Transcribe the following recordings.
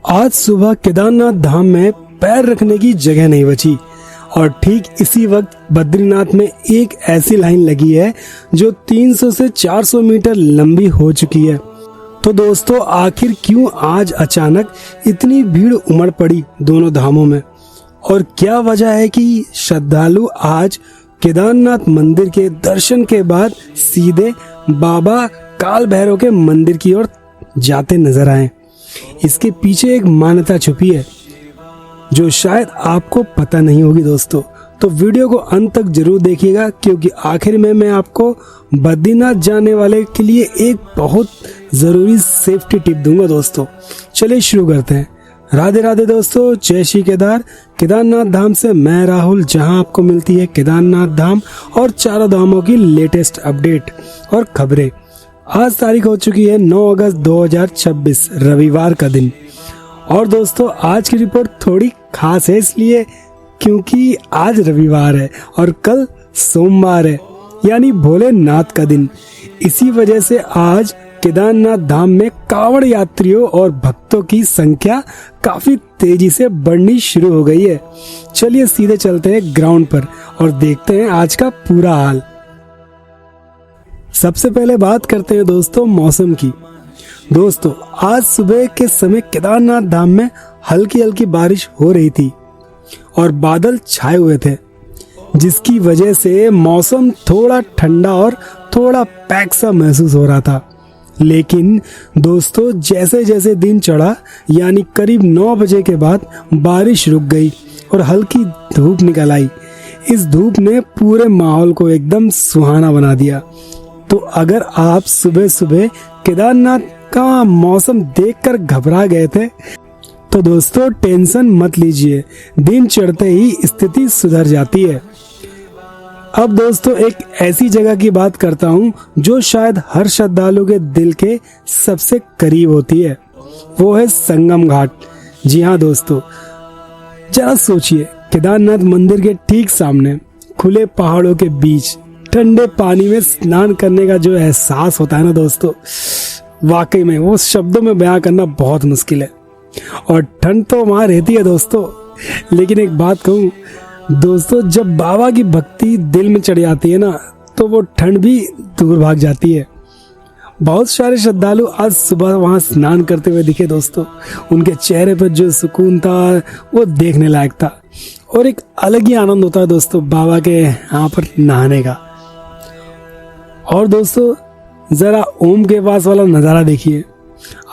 आज सुबह केदारनाथ धाम में पैर रखने की जगह नहीं बची और ठीक इसी वक्त बद्रीनाथ में एक ऐसी लाइन लगी है जो 300 से 400 मीटर लंबी हो चुकी है। तो दोस्तों, आखिर क्यों आज अचानक इतनी भीड़ उमड़ पड़ी दोनों धामों में, और क्या वजह है कि श्रद्धालु आज केदारनाथ मंदिर के दर्शन के बाद सीधे बाबा काल भैरव के मंदिर की ओर जाते नजर आए। इसके पीछे एक मान्यता छुपी है जो शायद आपको पता नहीं होगी दोस्तों, तो वीडियो को अंत तक जरूर देखिएगा, क्योंकि आखिर में मैं आपको बद्रीनाथ जाने वाले के लिए एक बहुत जरूरी सेफ्टी टिप दूंगा दोस्तों। चलिए शुरू करते हैं। राधे राधे दोस्तों, जय श्री केदारनाथ धाम से मैं राहुल, जहां आपको मिलती है केदारनाथ धाम और चारों धामों की लेटेस्ट अपडेट और खबरें। आज तारीख हो चुकी है 9 अगस्त 2026 रविवार का दिन। और दोस्तों, आज की रिपोर्ट थोड़ी खास है इसलिए क्योंकि आज रविवार है और कल सोमवार है, यानी भोलेनाथ का दिन। इसी वजह से आज केदारनाथ धाम में कांवड़ यात्रियों और भक्तों की संख्या काफी तेजी से बढ़नी शुरू हो गई है। चलिए सीधे चलते हैं ग्राउंड पर और देखते हैं आज का पूरा हाल। सबसे पहले बात करते हैं दोस्तों मौसम की। दोस्तों, आज सुबह के समय केदारनाथ धाम में हल्की हल्की बारिश हो रही थी और बादल छाए हुए थे, जिसकी वजह से मौसम थोड़ा ठंडा और थोड़ा पैक सा महसूस हो रहा था। लेकिन दोस्तों, जैसे जैसे दिन चढ़ा, यानी करीब 9 बजे के बाद बारिश रुक गई और हल्की धूप निकल आई। इस धूप ने पूरे माहौल को एकदम सुहाना बना दिया। तो अगर आप सुबह सुबह केदारनाथ का मौसम देखकर घबरा गए थे तो दोस्तों टेंशन मत लीजिए, दिन चढ़ते ही स्थिति सुधर जाती है। अब दोस्तों एक ऐसी जगह की बात करता हूँ जो शायद हर श्रद्धालु के दिल के सबसे करीब होती है, वो है संगम घाट। जी हाँ दोस्तों, जरा सोचिए, केदारनाथ मंदिर के ठीक सामने खुले पहाड़ों के बीच ठंडे पानी में स्नान करने का जो एहसास होता है ना दोस्तों, वाकई में वो शब्दों में बयां करना बहुत मुश्किल है। और ठंड तो वहां रहती है दोस्तों, लेकिन एक बात कहूँ दोस्तों, जब बाबा की भक्ति दिल में चढ़ जाती है ना, तो वो ठंड भी दूर भाग जाती है। बहुत सारे श्रद्धालु आज सुबह वहां स्नान करते हुए दिखे दोस्तों। उनके चेहरे पर जो सुकून था वो देखने लायक था और एक अलग ही आनंद होता है दोस्तों बाबा के यहाँ पर नहाने का। और दोस्तों जरा ओम के पास वाला नज़ारा देखिए,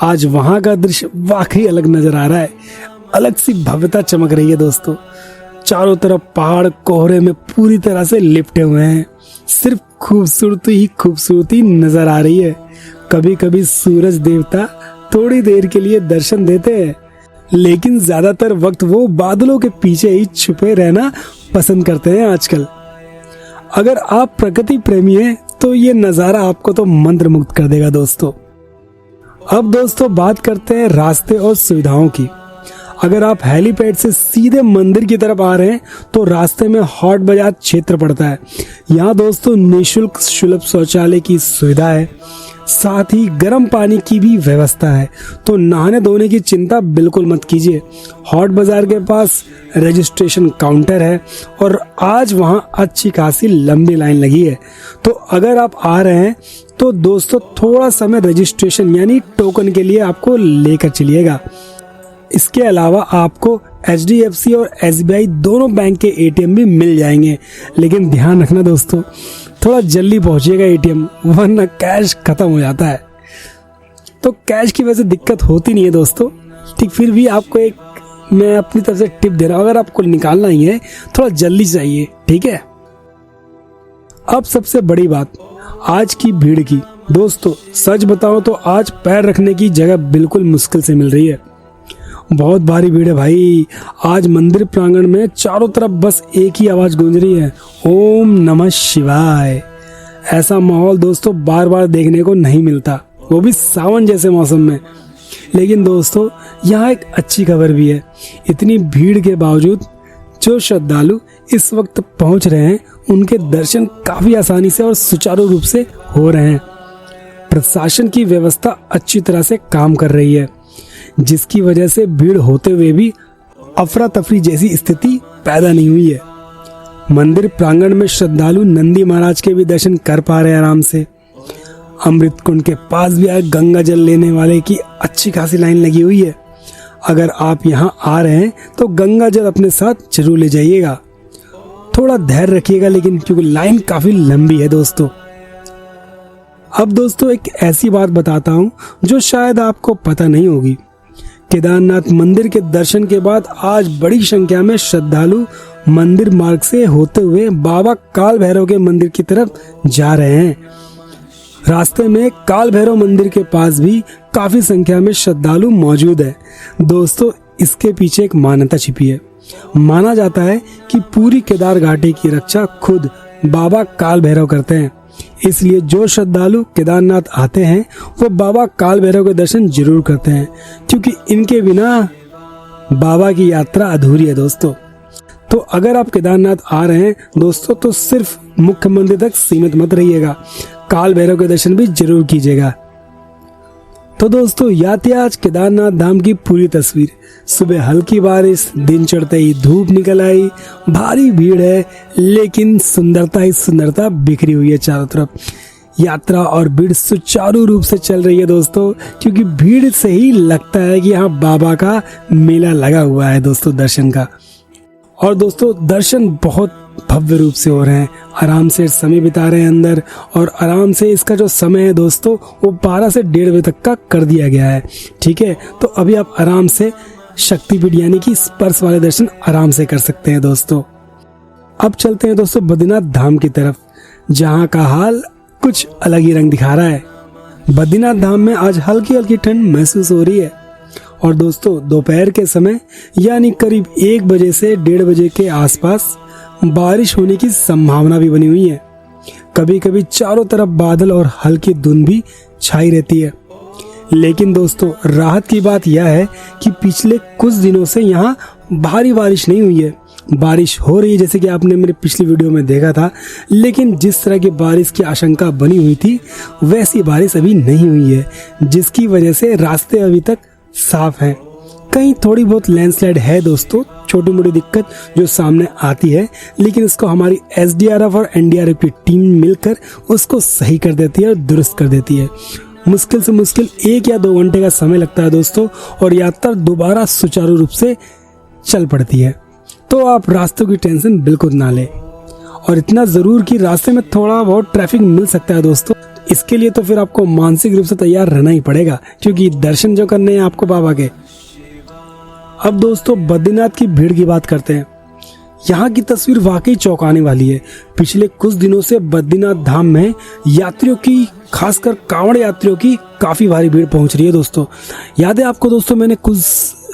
आज वहां का दृश्य वाकई अलग नजर आ रहा है। अलग सी भव्यता चमक रही है दोस्तों। चारों तरफ पहाड़ कोहरे में पूरी तरह से लिपटे हुए हैं, सिर्फ खूबसूरती ही खूबसूरती नजर आ रही है। कभी कभी सूरज देवता थोड़ी देर के लिए दर्शन देते हैं, लेकिन ज्यादातर वक्त वो बादलों के पीछे ही छुपे रहना पसंद करते हैं आजकल। अगर आप प्रकृति प्रेमी हैं तो ये नजारा आपको तो मंत्रमुग्ध कर देगा दोस्तों। अब दोस्तों बात करते हैं रास्ते और सुविधाओं की। अगर आप हेलीपैड से सीधे मंदिर की तरफ आ रहे हैं तो रास्ते में हॉट बाजार क्षेत्र पड़ता है। यहाँ दोस्तों निःशुल्क सुलभ शौचालय की सुविधा है, साथ ही गर्म पानी की भी व्यवस्था है, तो नहाने धोने की चिंता बिल्कुल मत कीजिए। हॉट बाजार के पास रजिस्ट्रेशन काउंटर है और आज वहां अच्छी खासी लंबी लाइन लगी है। तो अगर आप आ रहे हैं तो दोस्तों थोड़ा समय रजिस्ट्रेशन यानी टोकन के लिए आपको लेकर चलिएगा। इसके अलावा आपको HDFC और SBI दोनों बैंक के ATM भी मिल जाएंगे, लेकिन ध्यान रखना दोस्तों, थोड़ा जल्दी पहुंचिएगा ATM, वरना कैश खत्म हो जाता है। तो कैश की वजह से दिक्कत होती नहीं है दोस्तों, ठीक। फिर भी आपको एक मैं अपनी तरफ से टिप दे रहा हूँ, अगर आपको निकालना ही है थोड़ा जल्दी चाहिए, ठीक है। अब सबसे बड़ी बात आज की भीड़ की। दोस्तों सच बताओ तो आज पैर रखने की जगह बिल्कुल मुश्किल से मिल रही है। बहुत भारी भीड़ है भाई। आज मंदिर प्रांगण में चारों तरफ बस एक ही आवाज गूंज रही है, ओम नमः शिवाय। ऐसा माहौल दोस्तों बार बार देखने को नहीं मिलता, वो भी सावन जैसे मौसम में। लेकिन दोस्तों यहाँ एक अच्छी खबर भी है। इतनी भीड़ के बावजूद जो श्रद्धालु इस वक्त पहुंच रहे हैं उनके दर्शन काफी आसानी से और सुचारू रूप से हो रहे हैं। प्रशासन की व्यवस्था अच्छी तरह से काम कर रही है। जिसकी वजह से भीड़ होते हुए भी अफरा तफरी जैसी स्थिति पैदा नहीं हुई है। मंदिर प्रांगण में श्रद्धालु नंदी महाराज के भी दर्शन कर पा रहे हैं आराम से। अमृत कुंड के पास भी गंगा जल लेने वाले की अच्छी खासी लाइन लगी हुई है। अगर आप यहाँ आ रहे हैं तो गंगा जल अपने साथ जरूर ले जाइएगा। थोड़ा धैर्य रखिएगा लेकिन, क्योंकि लाइन काफी लंबी है दोस्तों। अब दोस्तों एक ऐसी बात बताता हूँ जो शायद आपको पता नहीं होगी। केदारनाथ मंदिर के दर्शन के बाद आज बड़ी संख्या में श्रद्धालु मंदिर मार्ग से होते हुए बाबा काल भैरव के मंदिर की तरफ जा रहे हैं। रास्ते में काल भैरव मंदिर के पास भी काफी संख्या में श्रद्धालु मौजूद है। दोस्तों इसके पीछे एक मान्यता छिपी है। माना जाता है कि पूरी केदार घाटी की रक्षा खुद बाबा काल भैरव करते हैं। इसलिए जो श्रद्धालु केदारनाथ आते हैं वो बाबा काल भैरव के दर्शन जरूर करते हैं, क्योंकि इनके बिना बाबा की यात्रा अधूरी है दोस्तों। तो अगर आप केदारनाथ आ रहे हैं दोस्तों तो सिर्फ मुख्य मंदिर तक सीमित मत रहिएगा, काल भैरव के दर्शन भी जरूर कीजिएगा। तो दोस्तों यह थी आज केदारनाथ धाम की पूरी तस्वीर। सुबह हल्की बारिश, दिन चढ़ते ही धूप निकल आई, भारी भीड़ है लेकिन सुंदरता ही सुंदरता बिखरी हुई है चारों तरफ। यात्रा और भीड़ सुचारू रूप से चल रही है दोस्तों, क्योंकि भीड़ से ही लगता है कि यहाँ बाबा का मेला लगा हुआ है दोस्तों दर्शन का। और दोस्तों दर्शन बहुत भव्य रूप से हो रहे हैं। आराम से समय बिता रहे हैं अंदर, और आराम से इसका जो समय है दोस्तों वो 12 से 1:30 बजे तक का कर दिया गया है। ठीक है, तो अभी आप आराम से शक्तिपीठ यानी कि स्पर्श वाले दर्शन आराम से कर सकते हैं दोस्तों। अब चलते हैं दोस्तों बद्रीनाथ धाम की तरफ, जहाँ का हाल कुछ अलग ही रंग दिखा रहा है। बद्रीनाथ धाम में आज हल्की हल्की ठंड महसूस हो रही है। और दोस्तों दोपहर के समय यानी करीब 1 बजे से 1:30 बजे के आसपास बारिश होने की संभावना भी बनी हुई है। कभी कभी चारों तरफ बादल और हल्की धुंध भी छाई रहती है। लेकिन दोस्तों राहत की बात यह है कि पिछले कुछ दिनों से यहाँ भारी बारिश नहीं हुई है। बारिश हो रही है जैसे कि आपने मेरे पिछली वीडियो में देखा था, लेकिन जिस तरह की बारिश की आशंका बनी हुई थी वैसी बारिश अभी नहीं हुई है, जिसकी वजह से रास्ते अभी तक साफ हैं। कहीं थोड़ी बहुत लैंडस्लाइड है दोस्तों, छोटी मोटी दिक्कत जो सामने आती है, लेकिन इसको हमारी SDRF और NDRF की टीम मिलकर उसको सही कर देती है और दुरुस्त कर देती है। मुश्किल से मुश्किल 1 या 2 घंटे का समय लगता है दोस्तों, और यात्रा दोबारा सुचारू रूप से चल पड़ती है। तो आप रास्तों की टेंशन बिल्कुल ना लें, और इतना जरूर कि रास्ते में थोड़ा बहुत ट्रैफिक मिल सकता है दोस्तों। इसके लिए तो फिर आपको मानसिक रूप से तैयार रहना ही पड़ेगा, क्योंकि दर्शन जो करने हैं आपको बाबा के। अब दोस्तों बद्रीनाथ की भीड़ की बात करते हैं। यहाँ की तस्वीर वाकई चौंकाने वाली है। पिछले कुछ दिनों से बद्रीनाथ धाम में यात्रियों की, खासकर कांवड़ यात्रियों की काफी भारी भीड़ पहुंच रही है दोस्तों। याद है आपको दोस्तों, मैंने कुछ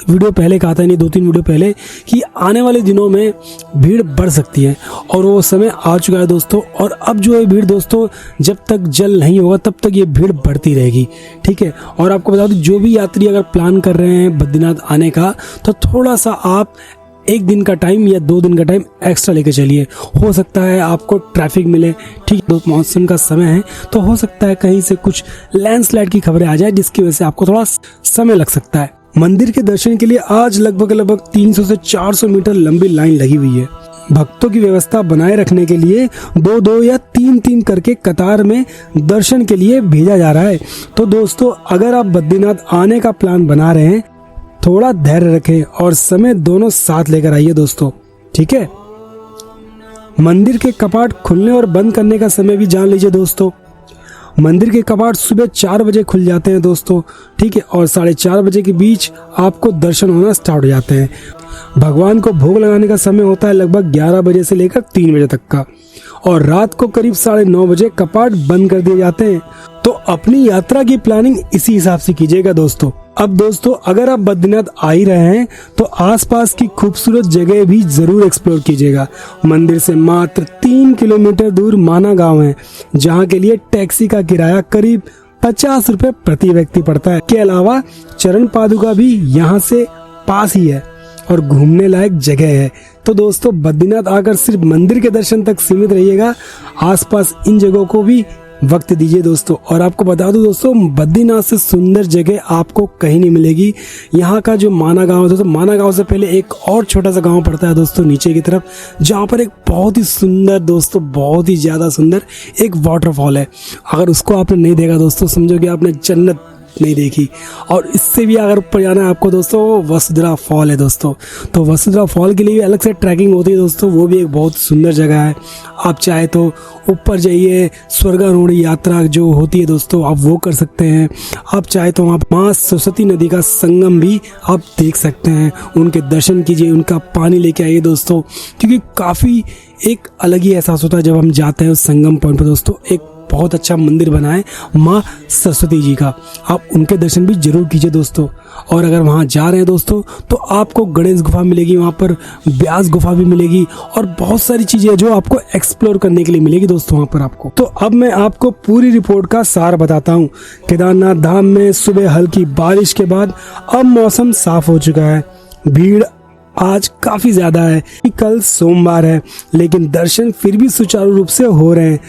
वीडियो पहले कहा था, नहीं 2-3 वीडियो पहले, कि आने वाले दिनों में भीड़ बढ़ सकती है, और वो समय आ चुका है दोस्तों। और अब जो है भीड़ दोस्तों, जब तक जल नहीं होगा तब तक ये भीड़ बढ़ती रहेगी। ठीक है, और आपको बता दूं जो भी यात्री अगर प्लान कर रहे हैं बद्रीनाथ आने का, तो थोड़ा सा आप 1 दिन का टाइम या 2 दिन का टाइम एक्स्ट्रा लेके चलिए। हो सकता है आपको ट्रैफिक मिले, ठीक, तो मौसम का समय है, तो हो सकता है कहीं से कुछ लैंडस्लाइड की खबरें आ जाए, जिसकी वजह से आपको थोड़ा समय लग सकता है। मंदिर के दर्शन के लिए आज लगभग 300 से 400 मीटर लंबी लाइन लगी हुई है। भक्तों की व्यवस्था बनाए रखने के लिए 2-2 या 3-3 करके कतार में दर्शन के लिए भेजा जा रहा है। तो दोस्तों अगर आप बद्रीनाथ आने का प्लान बना रहे हैं, थोड़ा धैर्य रखें और समय दोनों साथ लेकर आइए दोस्तों। ठीक है, मंदिर के कपाट खुलने और बंद करने का समय भी जान लीजिए दोस्तों। मंदिर के कपाट सुबह 4 बजे खुल जाते हैं दोस्तों। ठीक है, और 4:30 बजे के बीच आपको दर्शन होना स्टार्ट हो जाते हैं। भगवान को भोग लगाने का समय होता है लगभग 11 बजे से लेकर 3 बजे तक का, और रात को करीब 9:30 बजे कपाट बंद कर दिए जाते हैं। तो अपनी यात्रा की प्लानिंग इसी हिसाब से कीजिएगा दोस्तों। अब दोस्तों अगर आप बद्रीनाथ आ ही रहे हैं तो आसपास की खूबसूरत जगह भी जरूर एक्सप्लोर कीजिएगा। मंदिर से मात्र 3 किलोमीटर दूर माना गांव है, जहां के लिए टैक्सी का किराया करीब 50 रुपए प्रति व्यक्ति पड़ता है। के अलावा चरण पादुका भी यहाँ से पास ही है और घूमने लायक जगह है। तो दोस्तों बद्रीनाथ आकर सिर्फ मंदिर के दर्शन तक सीमित रहिएगा, आसपास इन जगहों को भी वक्त दीजिए दोस्तों। और आपको बता दूं दोस्तों, बद्रीनाथ से सुंदर जगह आपको कहीं नहीं मिलेगी। यहाँ का जो माना गांव है दोस्तों, माना गांव से पहले एक और छोटा सा गांव पड़ता है दोस्तों नीचे की तरफ, जहाँ पर एक बहुत ही सुंदर दोस्तों, बहुत ही ज़्यादा सुंदर एक वाटरफॉल है। अगर उसको आपने नहीं देखा दोस्तों, समझो कि आपने जन्नत नहीं देखी। और इससे भी अगर ऊपर जाना है आपको दोस्तों, वसुंधरा फॉल है दोस्तों। तो वसुंधरा फॉल के लिए भी अलग से ट्रैकिंग होती है दोस्तों, वो भी एक बहुत सुंदर जगह है। आप चाहे तो ऊपर जाइए, स्वर्गारोहणी यात्रा जो होती है दोस्तों, आप वो कर सकते हैं। आप चाहे तो वहाँ माँ सरस्वती नदी का संगम भी आप देख सकते हैं, उनके दर्शन कीजिए, उनका पानी लेके आइए दोस्तों, क्योंकि काफ़ी एक अलग ही एहसास होता है जब हम जाते हैं उस संगम पॉइंट पर दोस्तों। एक बहुत अच्छा मंदिर बना है माँ सरस्वती जी का, आप उनके दर्शन भी जरूर कीजिए दोस्तों। और अगर वहाँ जा रहे हैं दोस्तों तो आपको गणेश गुफा मिलेगी, वहाँ पर ब्यास गुफा भी मिलेगी, और बहुत सारी चीज़ें जो आपको एक्सप्लोर करने के लिए मिलेगी दोस्तों वहाँ पर आपको। तो अब मैं आपको पूरी रिपोर्ट का सार बताता हूँ। केदारनाथ धाम में सुबह हल्की बारिश के बाद अब मौसम साफ हो चुका है। भीड़ आज काफी ज्यादा है। कल सोमवार है, लेकिन दर्शन फिर भी सुचारू रूप से हो रहे हैं।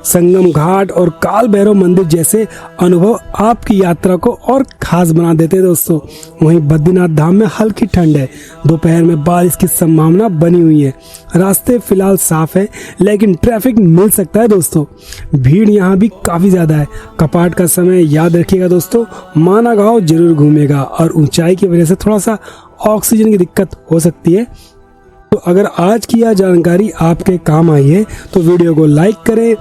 संगम घाट और काल भैरव मंदिर जैसे अनुभव आपकी यात्रा को और खास बना देते हैं दोस्तों। वहीं बद्रीनाथ धाम में हल्की ठंड है, दोपहर में बारिश की संभावना बनी हुई है। रास्ते फिलहाल साफ है, लेकिन ट्रैफिक मिल सकता है दोस्तों। भीड़ यहाँ भी काफी ज्यादा है। कपाट का समय याद रखिएगा दोस्तों, माना गांव जरूर घूमेगा, और ऊंचाई की वजह से थोड़ा सा ऑक्सीजन की दिक्कत हो सकती है। तो अगर आज की यह जानकारी आपके काम आई है तो वीडियो को लाइक करें,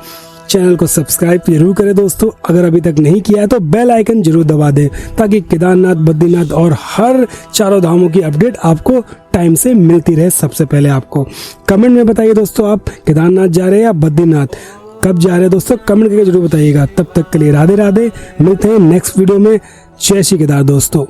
चैनल को सब्सक्राइब जरूर करें दोस्तों। अगर अभी तक नहीं किया है तो बेल आइकन जरूर दबा दें, ताकि केदारनाथ, बद्रीनाथ और हर चारों धामों की अपडेट आपको टाइम से मिलती रहे सबसे पहले आपको। कमेंट में बताइए दोस्तों, आप केदारनाथ जा रहे हैं या बद्रीनाथ, कब जा रहे हैं दोस्तों, कमेंट करके जरूर बताइएगा। तब तक के लिए राधे राधे, मिलते हैं नेक्स्ट वीडियो में। जय श्री केदार दोस्तों।